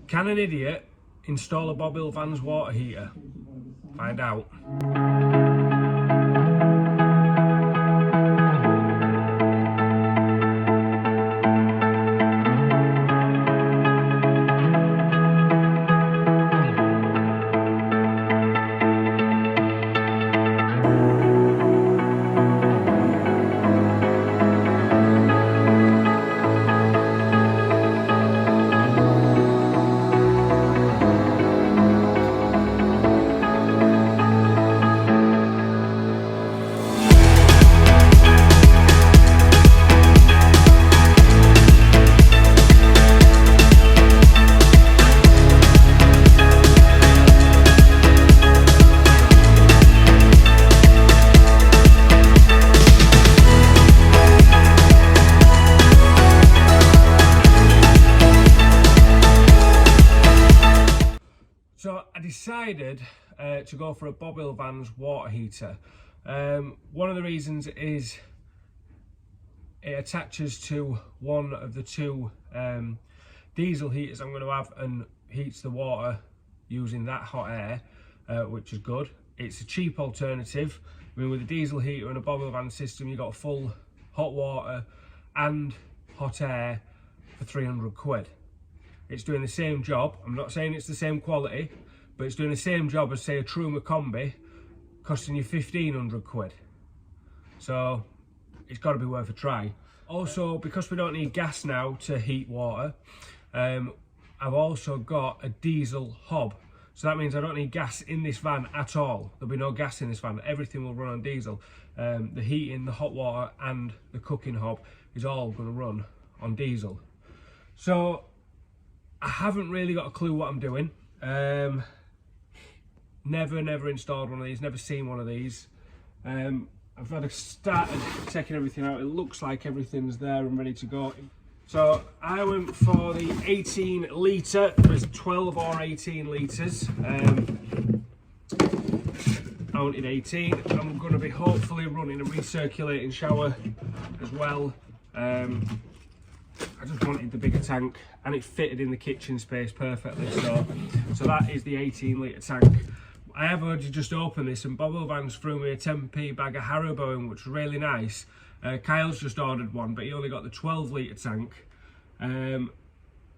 Can an idiot install a Bobil van's water heater? Find out. So I decided to go for a Bobil van's water heater. One of the reasons is it attaches to one of the two diesel heaters I'm going to have and heats the water using that hot air, which is good. It's a cheap alternative. I mean, with a diesel heater and a Bobil van system, you got full hot water and hot air for 300 quid. It's doing the same job. I'm not saying it's the same quality, but it's doing the same job as, say, a Truma Combi, costing you 1,500 quid. So it's got to be worth a try. Also, because we don't need gas now to heat water, I've also got a diesel hob. So that means I don't need gas in this van at all. There'll be no gas in this van. Everything will run on diesel. The heating, the hot water and the cooking hob is all going to run on diesel. So I haven't really got a clue what I'm doing. Never installed one of these, never seen one of these. I've had started checking everything out. It looks like everything's there and ready to go. So I went for the 18 litre, there's 12 or 18 litres. I wanted 18. I'm going to be hopefully running a recirculating shower as well. I just wanted the bigger tank and it fitted in the kitchen space perfectly, so that is the 18 litre tank. I have already just opened this and Bobil Vans threw me a 10p bag of Haribo in, which was really nice. Kyle's just ordered one, but he only got the 12 litre tank.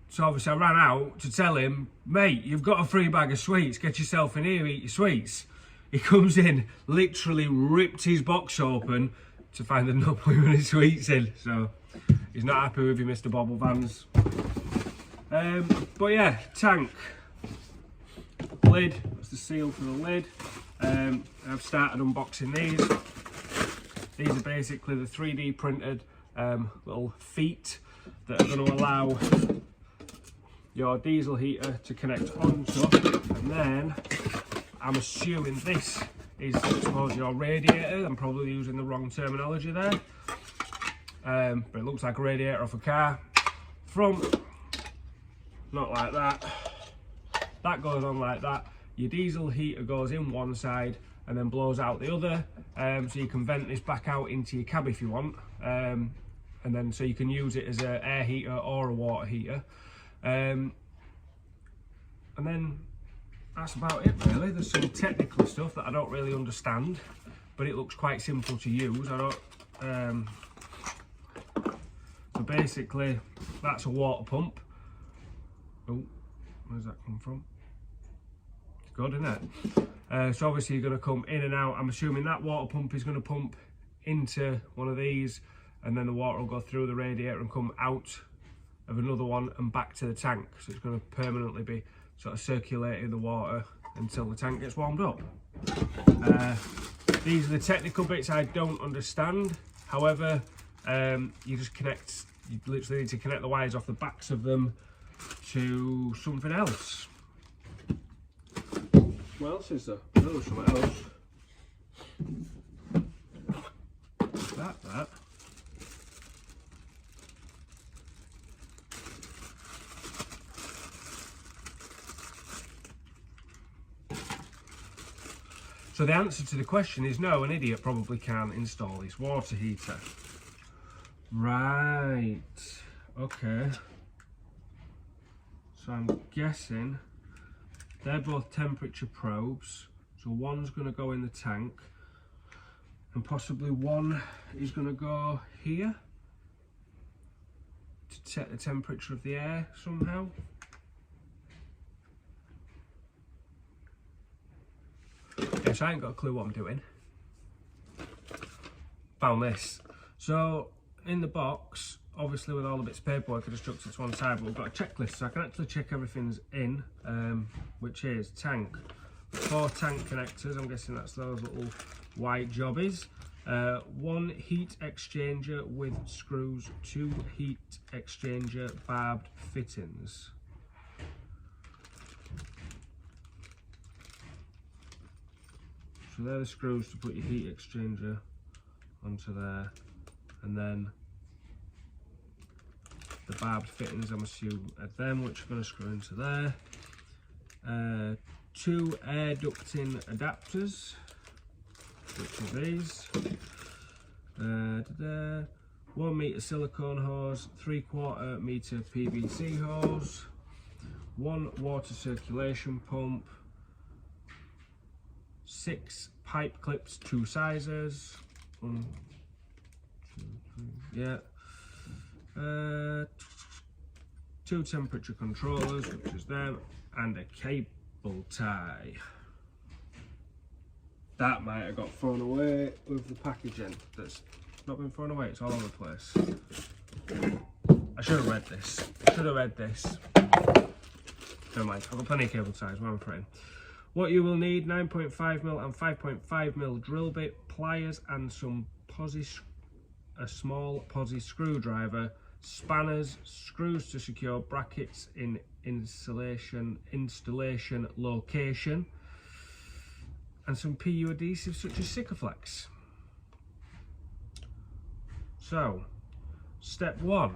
So obviously I ran out to tell him, mate, you've got a free bag of sweets, get yourself in here, eat your sweets. He comes in, literally ripped his box open to find there's no blooming sweets in, so he's not happy with you, Mr. Bobil Vans. But yeah, tank. Lid, that's the seal for the lid. I've started unboxing these. These are basically the 3D printed little feet that are going to allow your diesel heater to connect onto, and then I'm assuming this is, I suppose, your radiator. I'm probably using the wrong terminology there, but it looks like a radiator off a car. Front, not like that. That goes on like that. Your diesel heater goes in one side and then blows out the other, so you can vent this back out into your cab if you want, and then so you can use it as an air heater or a water heater, and then that's about it really. There's some technical stuff that I don't really understand, but it looks quite simple to use. I don't. So basically, that's a water pump. Oh, where's that come from? Good, isn't it? So obviously you're going to come in and out. I'm assuming that water pump is going to pump into one of these, and then the water will go through the radiator and come out of another one and back to the tank. So it's going to permanently be sort of circulating the water until the tank gets warmed up. These are the technical bits I don't understand. However, you just connect, you literally need to connect the wires off the backs of them to something else. What else is there? I know there's something else. That. So the answer to the question is no, an idiot probably can't install this water heater. Right, okay. So I'm guessing they're both temperature probes. So one's going to go in the tank, and possibly one is going to go here to check the temperature of the air somehow. Yes, I ain't got a clue what I'm doing. Found this. So in the box, obviously with all the bits of paperwork, I just chucked it to one side, but we've got a checklist, so I can actually check everything's in, which is tank. 4 tank connectors, I'm guessing that's those little white jobbies. 1 heat exchanger with screws, 2 heat exchanger barbed fittings. So they're the screws to put your heat exchanger onto there, and then the barbed fittings, I'm assuming, are them, which are going to screw into there. 2 air ducting adapters, which are these. 1 metre silicone hose, 3/4 metre PVC hose, 1 water circulation pump, 6 pipe clips, 2 sizes. 1, 2, 3, yeah. 2 temperature controllers, which is them, and a cable tie. That might have got thrown away with the packaging. That's not been thrown away, it's all over the place. I should have read this. Never mind, I've got plenty of cable ties, what I'm afraid. What you will need: 9.5mm and 5.5mm drill bit, pliers, and some a small posi screwdriver, spanners, screws to secure brackets in installation location, and some PU adhesives such as Sikaflex. So, step 1.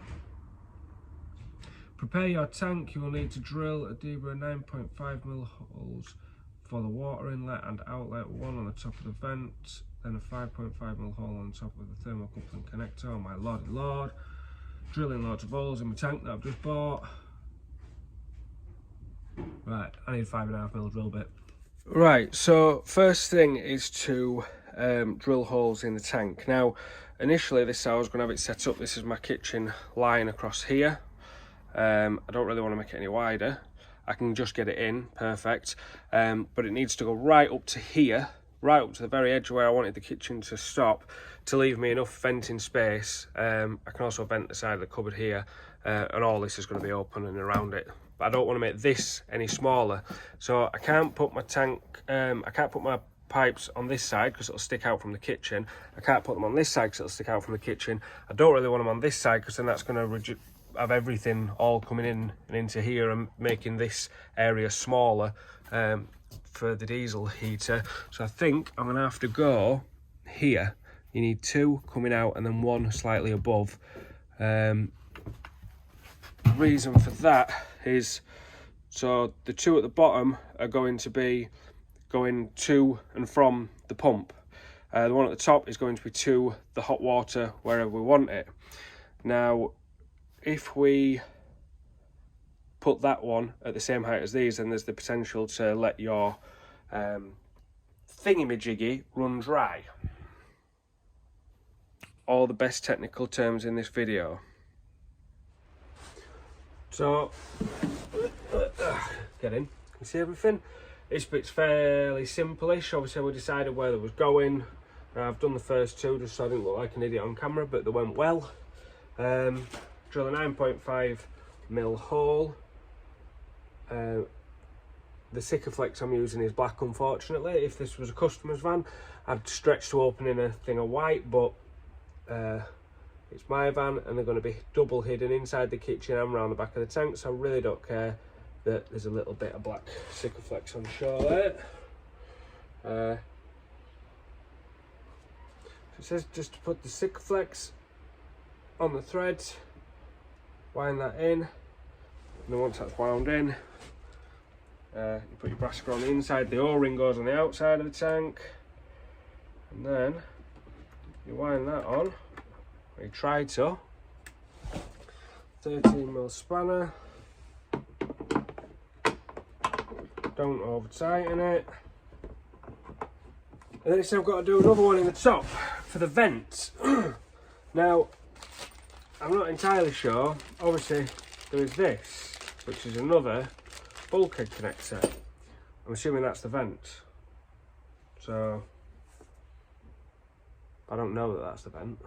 Prepare your tank. You will need to drill a deeper 9.5mm holes for the water inlet and outlet, 1 on the top of the vent, then a 5.5mm hole on top of the thermocoupling connector. Oh my lordy lord. Drilling loads of holes in my tank that I've just bought. Right, I need a 5.5mm drill bit. Right, so first thing is to drill holes in the tank. Now, initially this is how I was going to have it set up. This is my kitchen line across here. I don't really want to make it any wider. I can just get it in, perfect. But it needs to go right up to here, right up to the very edge where I wanted the kitchen to stop, to leave me enough venting space. I can also vent the side of the cupboard here, and all this is going to be open and around it. But I don't want to make this any smaller, so I can't put my tank, I can't put my pipes on this side because it'll stick out from the kitchen. I can't put them on this side because it'll stick out from the kitchen. I don't really want them on this side because then that's going to have everything all coming in and into here and making this area smaller for the diesel heater. So I think I'm going to have to go here. You need 2 coming out and then 1 slightly above. The reason for that is, so the 2 at the bottom are going to be going to and from the pump. The one at the top is going to be to the hot water wherever we want it. Now, if we put that one at the same height as these, then there's the potential to let your thingamajiggy run dry. All the best technical terms in this video. So, get in, can you see everything? This bit's fairly simple-ish. Obviously we decided where it was going. I've done the first 2 just so I didn't look like an idiot on camera, but they went well. Drill a 9.5mm hole. The Sikaflex I'm using is black, unfortunately. If this was a customer's van, I'd stretch to opening a thing of white, but it's my van and they're going to be double hidden inside the kitchen and around the back of the tank, so I really don't care that there's a little bit of black Sikaflex on shore there. It says just to put the Sikaflex on the thread, wind that in, and then once that's wound in, you put your brass screw on the inside, the O-ring goes on the outside of the tank, and then you wind that on, or you try to, 13mm spanner, don't over tighten it. And then I've got to do another one in the top for the vents. Now, I'm not entirely sure. Obviously, there is this, which is another bulkhead connector. I'm assuming that's the vent. So, I don't know that that's the vent.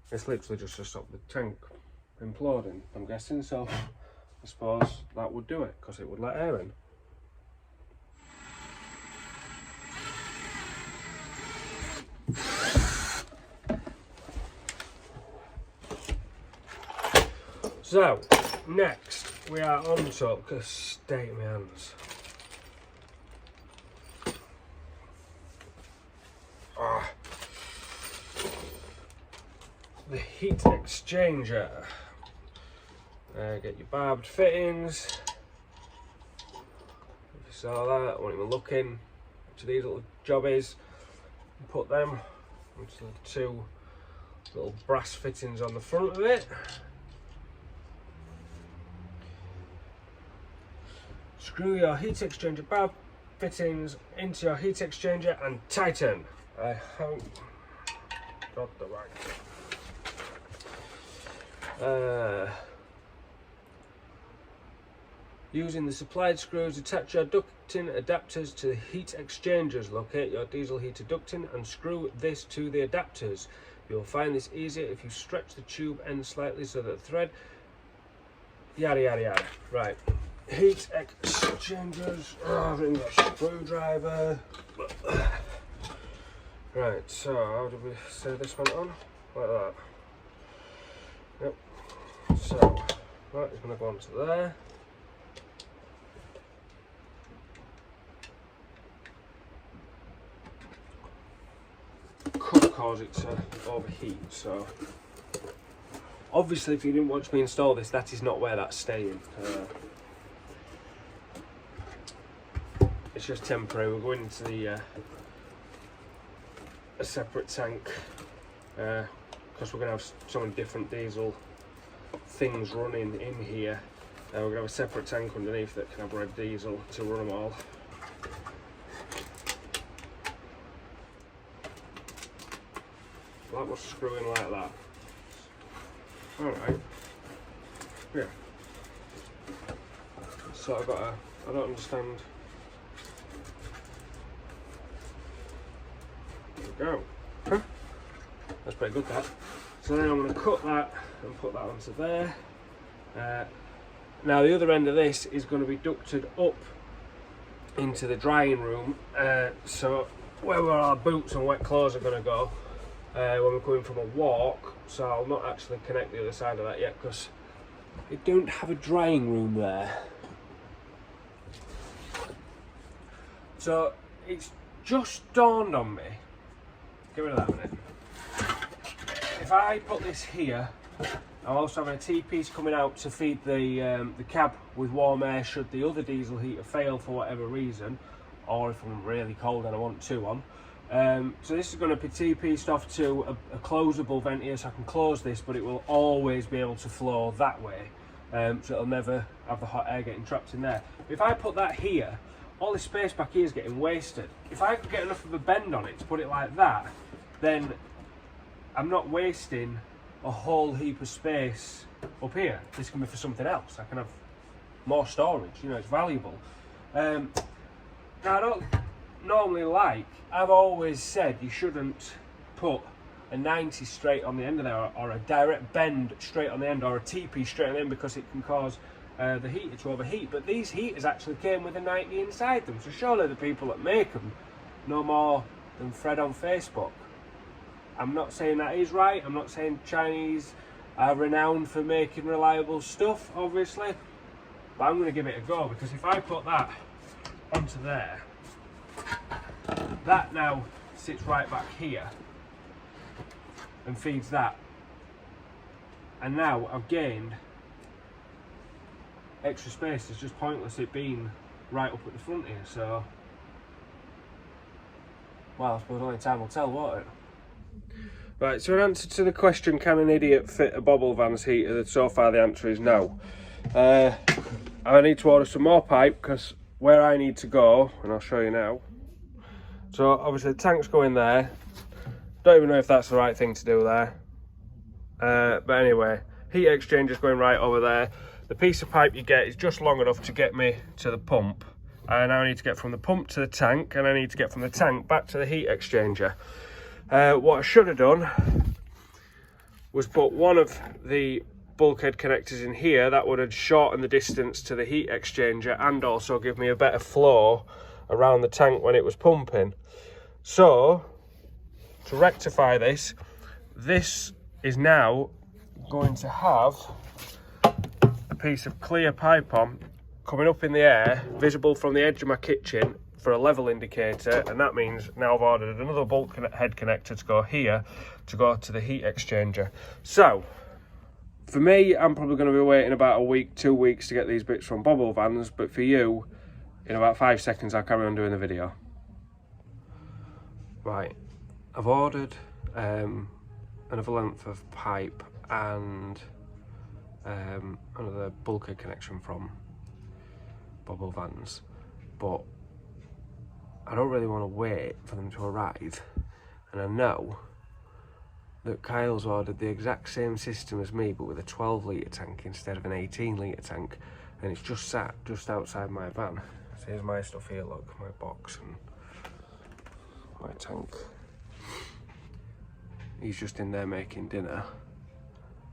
It's literally just to stop the tank imploding, I'm guessing, so I suppose that would do it, because it would let air in. So, next we are on to, because state in my hands. The heat exchanger. Get your barbed fittings. If you saw that, I wasn't even looking to these little jobbies. Put them onto the two little brass fittings on the front of it. Screw your heat exchanger barb fittings into your heat exchanger and tighten. I haven't got the right. Using the supplied screws, attach your ducting adapters to the heat exchangers. Locate your diesel heater ducting and screw this to the adapters. You'll find this easier if you stretch the tube end slightly so that the thread... Yada yada yada. Right. Heat exchangers. I've written a screwdriver. Right, so how do we say this one on? Like that. Yep. So, right, it's going to go onto there. Could cause it to overheat, so obviously if you didn't watch me install this, that is not where that's staying. It's just temporary. We're going into the a separate tank because we're going to have so many different diesel things running in here. We're going to have a separate tank underneath that can have red diesel to run them all. That was screwing like that. Alright. Yeah. So I've got I don't understand. There we go. Huh? That's pretty good, that. So then I'm going to cut that and put that onto there. Now the other end of this is going to be ducted up into the drying room. So where our boots and wet clothes are going to go when we're coming from a walk. So I'll not actually connect the other side of that yet because they don't have a drying room there. So it's just dawned on me. Get rid of that a minute. If I put this here, I'm also having a T-piece coming out to feed the cab with warm air should the other diesel heater fail for whatever reason, or if I'm really cold and I want two on. So this is going to be T-pieced off to a closable vent here, so I can close this, but it will always be able to flow that way, so it'll never have the hot air getting trapped in there. If I put that here, all this space back here is getting wasted. If I could get enough of a bend on it to put it like that, then I'm not wasting a whole heap of space up here. This can be for something else. I can have more storage, you know, it's valuable. Now I don't normally I've always said you shouldn't put a 90 straight on the end of there, or a direct bend straight on the end, or a T-piece straight on the end, because it can cause the heater to overheat. But these heaters actually came with a 90 inside them, so surely the people that make them know more than Fred on Facebook. I'm not saying that is right. I'm not saying Chinese are renowned for making reliable stuff, obviously, but I'm going to give it a go, because if I put that onto there, that now sits right back here and feeds that, and now I've gained extra space. It's just pointless it being right up at the front here. So, well, I suppose only time will tell, won't it? Right, so in answer to the question, can an idiot fit a Bobil van's heater? So far the answer is no. I need to order some more pipe because where I need to go, and I'll show you now. So obviously the tanks go in there. Don't even know if that's the right thing to do there. But anyway, heat exchanger's going right over there. The piece of pipe you get is just long enough to get me to the pump. And now I need to get from the pump to the tank, and I need to get from the tank back to the heat exchanger. What I should have done was put one of the bulkhead connectors in here. That would have shortened the distance to the heat exchanger and also give me a better flow around the tank when it was pumping. So to rectify this, this is now going to have a piece of clear pipe on coming up in the air, visible from the edge of my kitchen for a level indicator, and that means now I've ordered another bulkhead connector to go here to go to the heat exchanger. So for me, I'm probably going to be waiting about a week, 2 weeks to get these bits from Bobil vans, but for you, in about 5 seconds I'll carry on doing the video. Right, I've ordered another length of pipe and another bulkhead connection from Bobil vans, but I don't really want to wait for them to arrive, and I know that Kyle's ordered the exact same system as me but with a 12 litre tank instead of an 18 litre tank, and it's just sat just outside my van. So here's my stuff here, look, my box and my tank. He's just in there making dinner.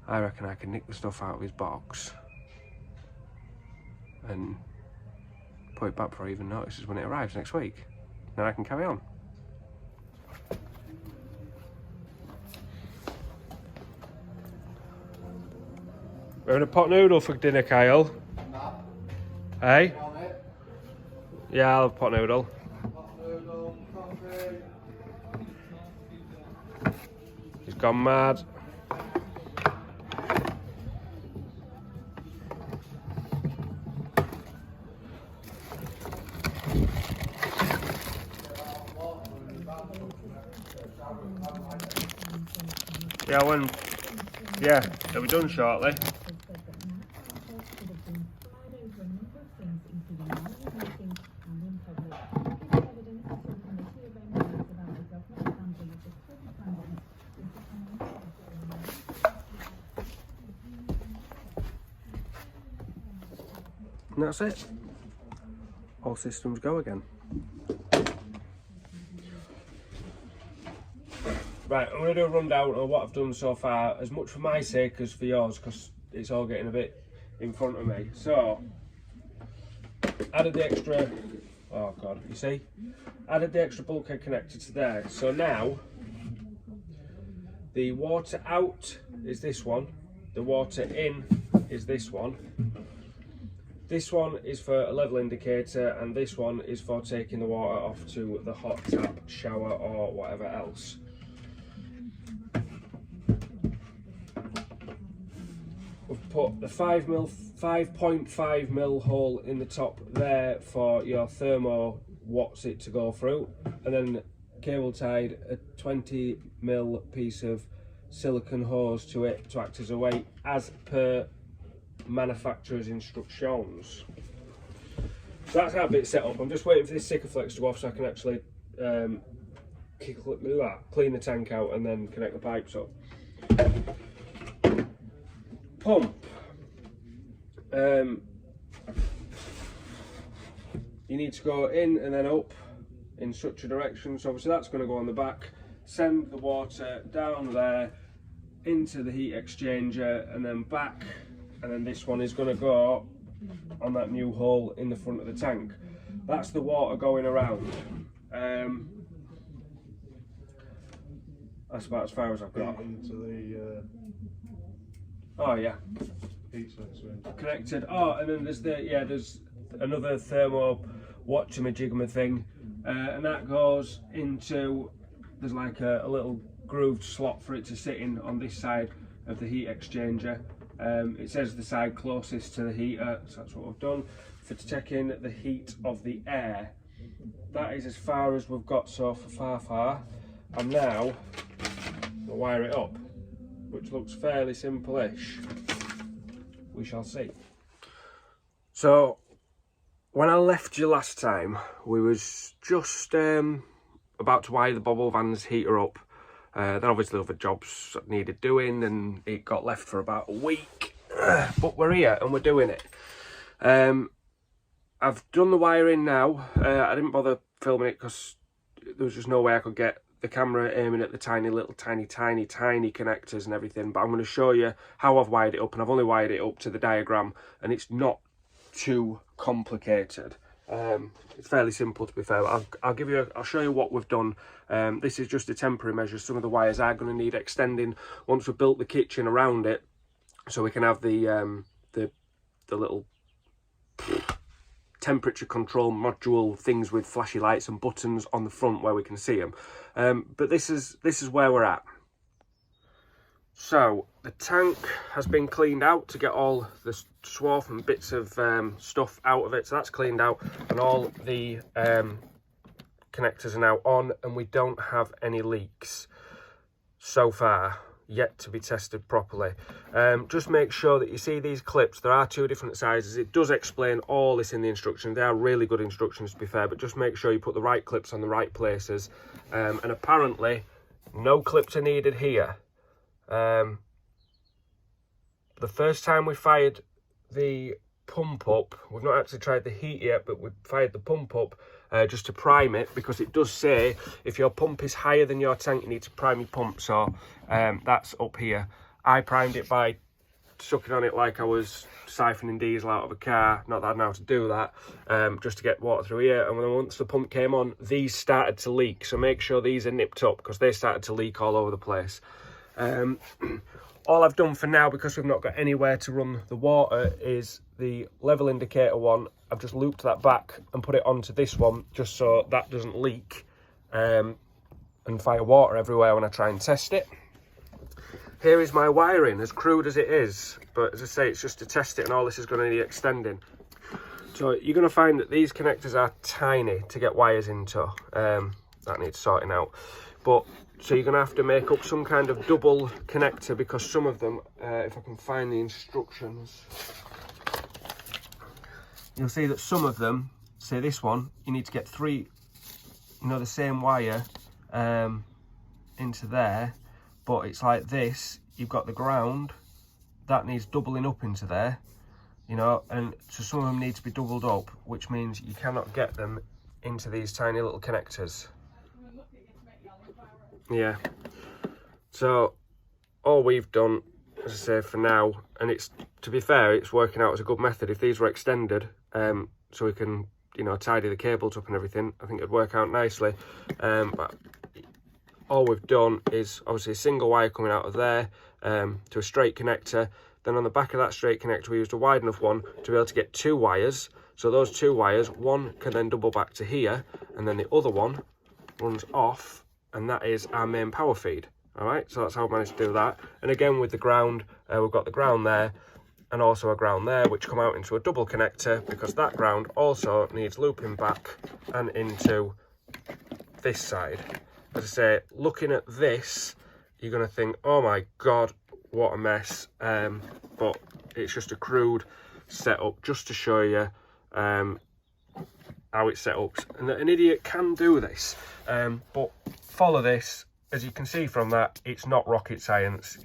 I reckon I can nick the stuff out of his box and put it back before he even notices when it arrives next week. Then I can carry on. We're having a pot noodle for dinner, Kyle. Hey? Yeah, I'll have pot noodle. He's gone mad. Yeah, they'll be done shortly. And that's it. All systems go again. Right, I'm going to do a rundown of what I've done so far, as much for my sake as for yours, because it's all getting a bit in front of me. So, added the extra, oh god, you see? Added the extra bulkhead connector to there. So now, the water out is this one, the water in is this one. This one is for a level indicator, and this one is for taking the water off to the hot tap, shower or whatever else. We've put the 5.5mm hole in the top there for your thermo watts it to go through, and then cable tied a 20mm piece of silicone hose to it to act as a weight as per manufacturer's instructions. So that's how it's set up. I'm just waiting for this Sikaflex to go off so I can actually clean the tank out and then connect the pipes up. Pump. You need to go in and then up in such a direction. So obviously that's going to go on the back. Send the water down there into the heat exchanger and then back. And then this one is going to go on that new hole in the front of the tank. That's the water going around. That's about as far as I've got. Into the oh yeah. heat sensor. Connected. Oh, and then there's there's another thermo watch-a-majigma thing, and that goes into, there's like a little grooved slot for it to sit in on this side of the heat exchanger. It says the side closest to the heater, so that's what I've done for checking the heat of the air. That is as far as we've got so far. And now, wire it up, which looks fairly simple-ish. We shall see. So, when I left you last time, we was just about to wire the Bobil van's heater up. Then obviously other jobs needed doing, and it got left for about a week. But we're here and we're doing it. I've done the wiring now. I didn't bother filming it because there was just no way I could get the camera aiming at the tiny connectors and everything. But I'm going to show you how I've wired it up, and I've only wired it up to the diagram, and it's not too complicated. It's fairly simple, to be fair. I'll show you what we've done. This is just a temporary measure. Some of the wires are going to need extending once we've built the kitchen around it, so we can have the little temperature control module things with flashy lights and buttons on the front where we can see them. But this is where we're at. So the tank has been cleaned out to get all the swarf and bits of stuff out of it, so that's cleaned out, and all the connectors are now on, and we don't have any leaks so far, yet to be tested properly. Just make sure that you see these clips. There are 2 different sizes. It does explain all this in the instructions. They are really good instructions, to be fair, but just make sure you put the right clips on the right places. And apparently no clips are needed here. The first time we fired the pump up, we've not actually tried the heat yet, but we fired the pump up just to prime it, because it does say if your pump is higher than your tank, you need to prime your pump. So that's up here. I primed it by sucking on it like I was siphoning diesel out of a car. Not that I know how to do that, just to get water through here. And then once the pump came on, these started to leak, so make sure these are nipped up, because they started to leak all over the place. All I've done for now, because we've not got anywhere to run the water, is the level indicator one. I've just looped that back and put it onto this one, just so that doesn't leak and fire water everywhere when I try and test it. Here is my wiring, as crude as it is, but as I say, it's just to test it, and all this is going to need extending. So you're going to find that these connectors are tiny to get wires into. That needs sorting out. But so you're going to have to make up some kind of double connector, because some of them, if I can find the instructions, you'll see that some of them, say this one, you need to get 3, the same wire into there. But it's like this, you've got the ground, that needs doubling up into there, and so some of them need to be doubled up, which means you cannot get them into these tiny little connectors. Yeah, so all we've done, as I say, for now, and it's, to be fair, it's working out as a good method. If these were extended, so we can, tidy the cables up and everything, I think it'd work out nicely. But all we've done is obviously a single wire coming out of there to a straight connector. Then on the back of that straight connector, we used a wide enough one to be able to get 2 wires. So those 2 wires, one can then double back to here, and then the other one runs off, and that is our main power feed. All right, so that's how I managed to do that. And again, with the ground, we've got the ground there and also a ground there, which come out into a double connector, because that ground also needs looping back and into this side. As I say, looking at this, you're going to think, oh my God, what a mess. But it's just a crude setup, just to show you how it's set up. And an idiot can do this, but follow this. As you can see from that, it's not rocket science.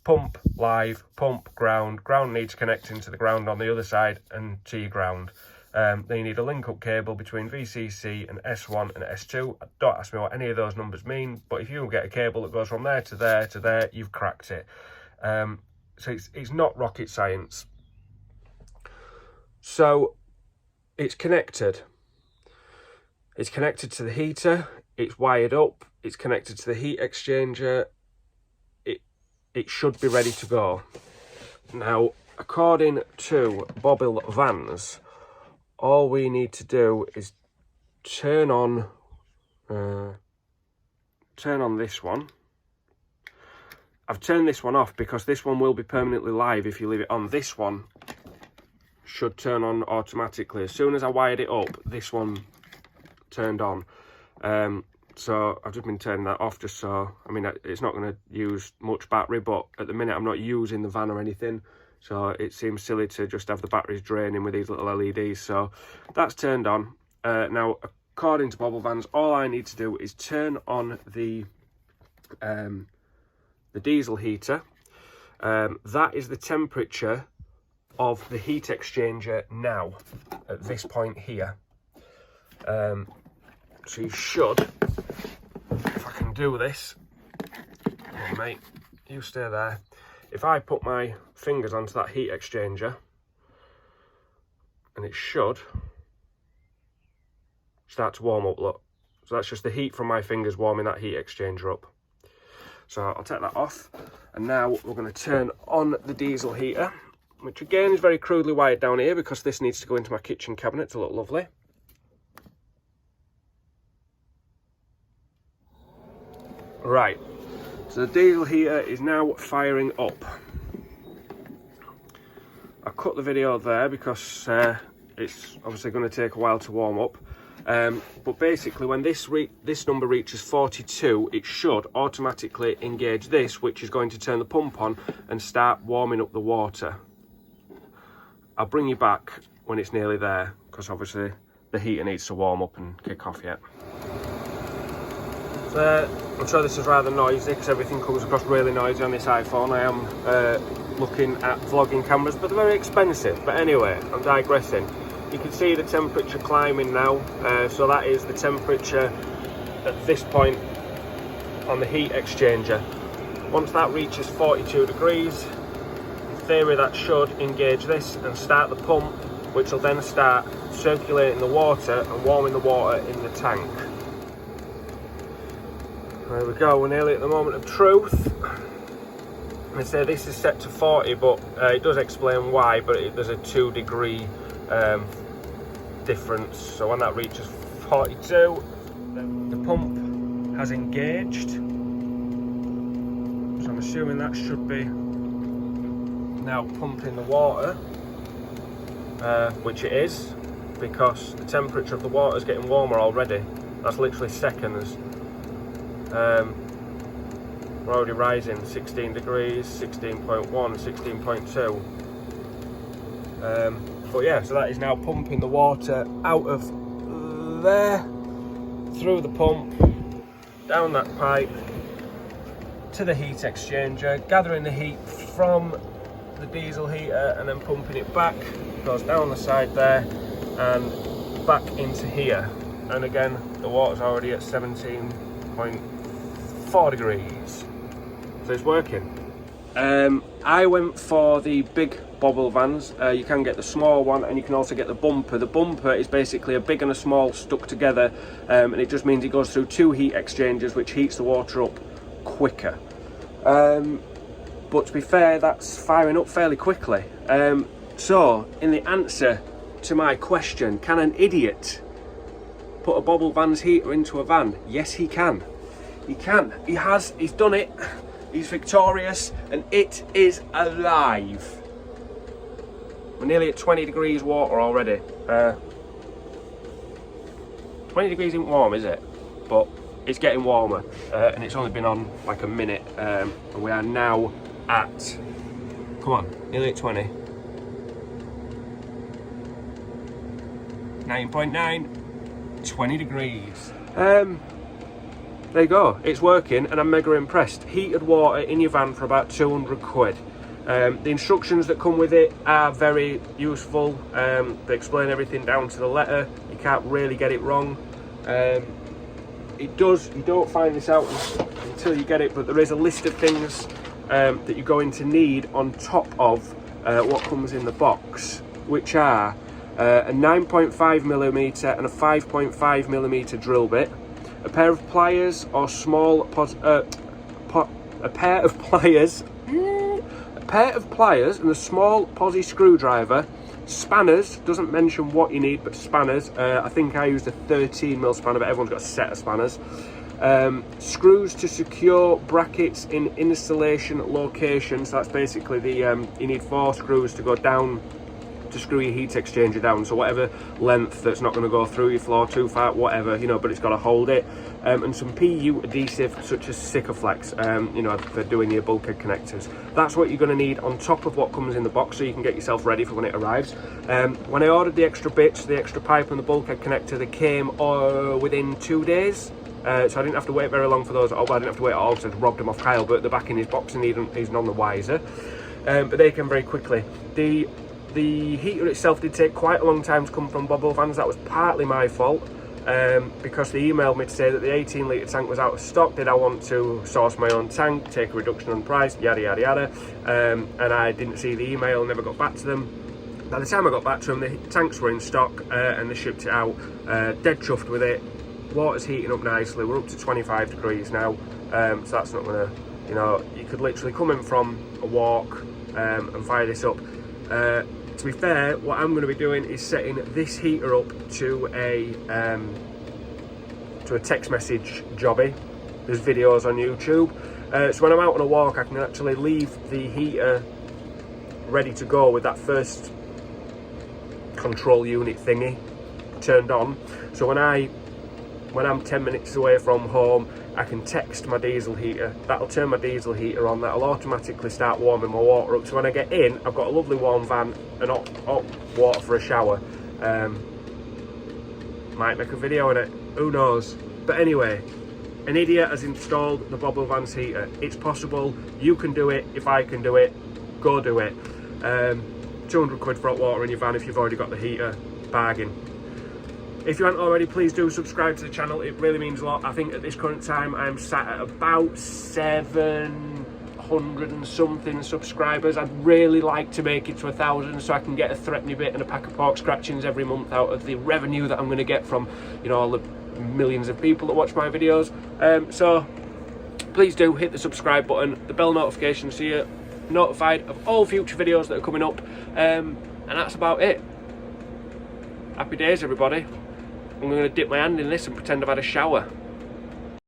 Pump live, pump ground. Ground needs connecting to the ground on the other side and to your ground. Then you need a link-up cable between VCC and S1 and S2. Don't ask me what any of those numbers mean, but if you get a cable that goes from there to there to there, you've cracked it. So it's not rocket science. So it's connected. It's connected to the heater. It's wired up. It's connected to the heat exchanger. It should be ready to go. Now, according to Bobil vans, all we need to do is turn on this one. I've turned this one off because this one will be permanently live if you leave it on. This one should turn on automatically. As soon as I wired it up, this one turned on. So I've just been turning that off just so, I mean, it's not going to use much battery, but at the minute I'm not using the van or anything. So it seems silly to just have the batteries draining with these little LEDs. So that's turned on. Now, according to Bobil Vans, all I need to do is turn on the diesel heater. That is the temperature of the heat exchanger now, at this point here. So you should, if I can do this, oh, mate, you stay there. If I put my fingers onto that heat exchanger, and it should start to warm up, look. So that's just the heat from my fingers warming that heat exchanger up. So I'll take that off, and now we're going to turn on the diesel heater, which again is very crudely wired down here because this needs to go into my kitchen cabinet to look lovely. Right, so the diesel heater is now firing up. I cut the video there because it's obviously going to take a while to warm up. But basically, when this number reaches 42, it should automatically engage this, which is going to turn the pump on and start warming up the water. I'll bring you back when it's nearly there, because obviously the heater needs to warm up and kick off yet. So, I'm sure this is rather noisy because everything comes across really noisy on this iPhone. I am looking at vlogging cameras, but they're very expensive. But anyway, I'm digressing. You can see the temperature climbing now, so that is the temperature at this point on the heat exchanger. Once that reaches 42 degrees, in theory that should engage this and start the pump, which will then start circulating the water and warming the water in the tank. There we go, we're nearly at the moment of truth. I say this is set to 40, but it does explain why, but there's a 2 degree difference. So when that reaches 42, the pump has engaged. So I'm assuming that should be now pumping the water, which it is, because the temperature of the water is getting warmer already. That's literally seconds. We're already rising 16 degrees, 16.1, 16.2. But yeah, so that is now pumping the water out of there, through the pump, down that pipe, to the heat exchanger, gathering the heat from the diesel heater and then pumping it back. It goes down the side there and back into here. And again, the water's already at 17.4 degrees. So it's working. I went for the big Bobil Vans. You can get the small one and you can also get the bumper. The bumper is basically a big and a small stuck together, and it just means it goes through 2 heat exchangers, which heats the water up quicker. But to be fair, that's firing up fairly quickly. So in the answer to my question, can an idiot put a Bobil Vans heater into a van? Yes, he can. He can. He's done it. He's victorious, and it is alive. We're nearly at 20 degrees water already. 20 degrees isn't warm, is it? But it's getting warmer, and it's only been on like a minute, and we are now at, come on, nearly at 20. 9.9, 20 degrees. There you go, it's working and I'm mega impressed. Heated water in your van for about 200 quid. The instructions that come with it are very useful. They explain everything down to the letter. You can't really get it wrong. You don't find this out until you get it, but there is a list of things that you're going to need on top of what comes in the box, which are a 9.5mm and a 5.5mm drill bit, a pair of pliers or small a pair of pliers and a small posi screwdriver, spanners, doesn't mention what you need, but spanners. I think I used a 13mm spanner, but everyone's got a set of spanners. Screws to secure brackets in installation locations. So that's basically the you need 4 screws to go down to screw your heat exchanger down, so whatever length that's not going to go through your floor too far, whatever, you know, but it's got to hold it. And some PU adhesive such as Sikaflex, you know, for doing your bulkhead connectors. That's what you're going to need on top of what comes in the box, so you can get yourself ready for when it arrives. When I ordered the extra bits, the extra pipe and the bulkhead connector, they came within 2 days. So I didn't have to wait very long for those. I didn't have to wait at all because I'd robbed them off Kyle, but they're back in his box and he's none the wiser. But they came very quickly. The heater itself did take quite a long time to come from Bobil Vans. That was partly my fault, because they emailed me to say that the 18 litre tank was out of stock. Did I want to source my own tank, take a reduction on price, yada yada yada, and I didn't see the email, never got back to them. By the time I got back to them, the tanks were in stock, and they shipped it out. Dead chuffed with it. Water's heating up nicely. We're up to 25 degrees now, so that's not gonna, you know, you could literally come in from a walk and fire this up. To be fair, what I'm going to be doing is setting this heater up to a text message jobby. There's videos on YouTube, so when I'm out on a walk, I can actually leave the heater ready to go with that first control unit thingy turned on. So when I'm 10 minutes away from home, I can text my diesel heater. That'll turn my diesel heater on. That'll automatically start warming my water up. So when I get in, I've got a lovely warm van and hot water for a shower. Might make a video on it. Who knows? But anyway, an idiot has installed the Bobil Vans heater. It's possible. You can do it. If I can do it, go do it. 200 quid for hot water in your van if you've already got the heater. Bargain. If you haven't already, please do subscribe to the channel. It really means a lot. I think at this current time I'm sat at about 700 and something subscribers. I'd really like to make it to 1,000 so I can get a threepenny bit and a pack of pork scratchings every month out of the revenue that I'm going to get from, you know, all the millions of people that watch my videos. So please do hit the subscribe button, the bell notification, so you're notified of all future videos that are coming up. And that's about it. Happy days, everybody. I'm going to dip my hand in this and pretend I've had a shower.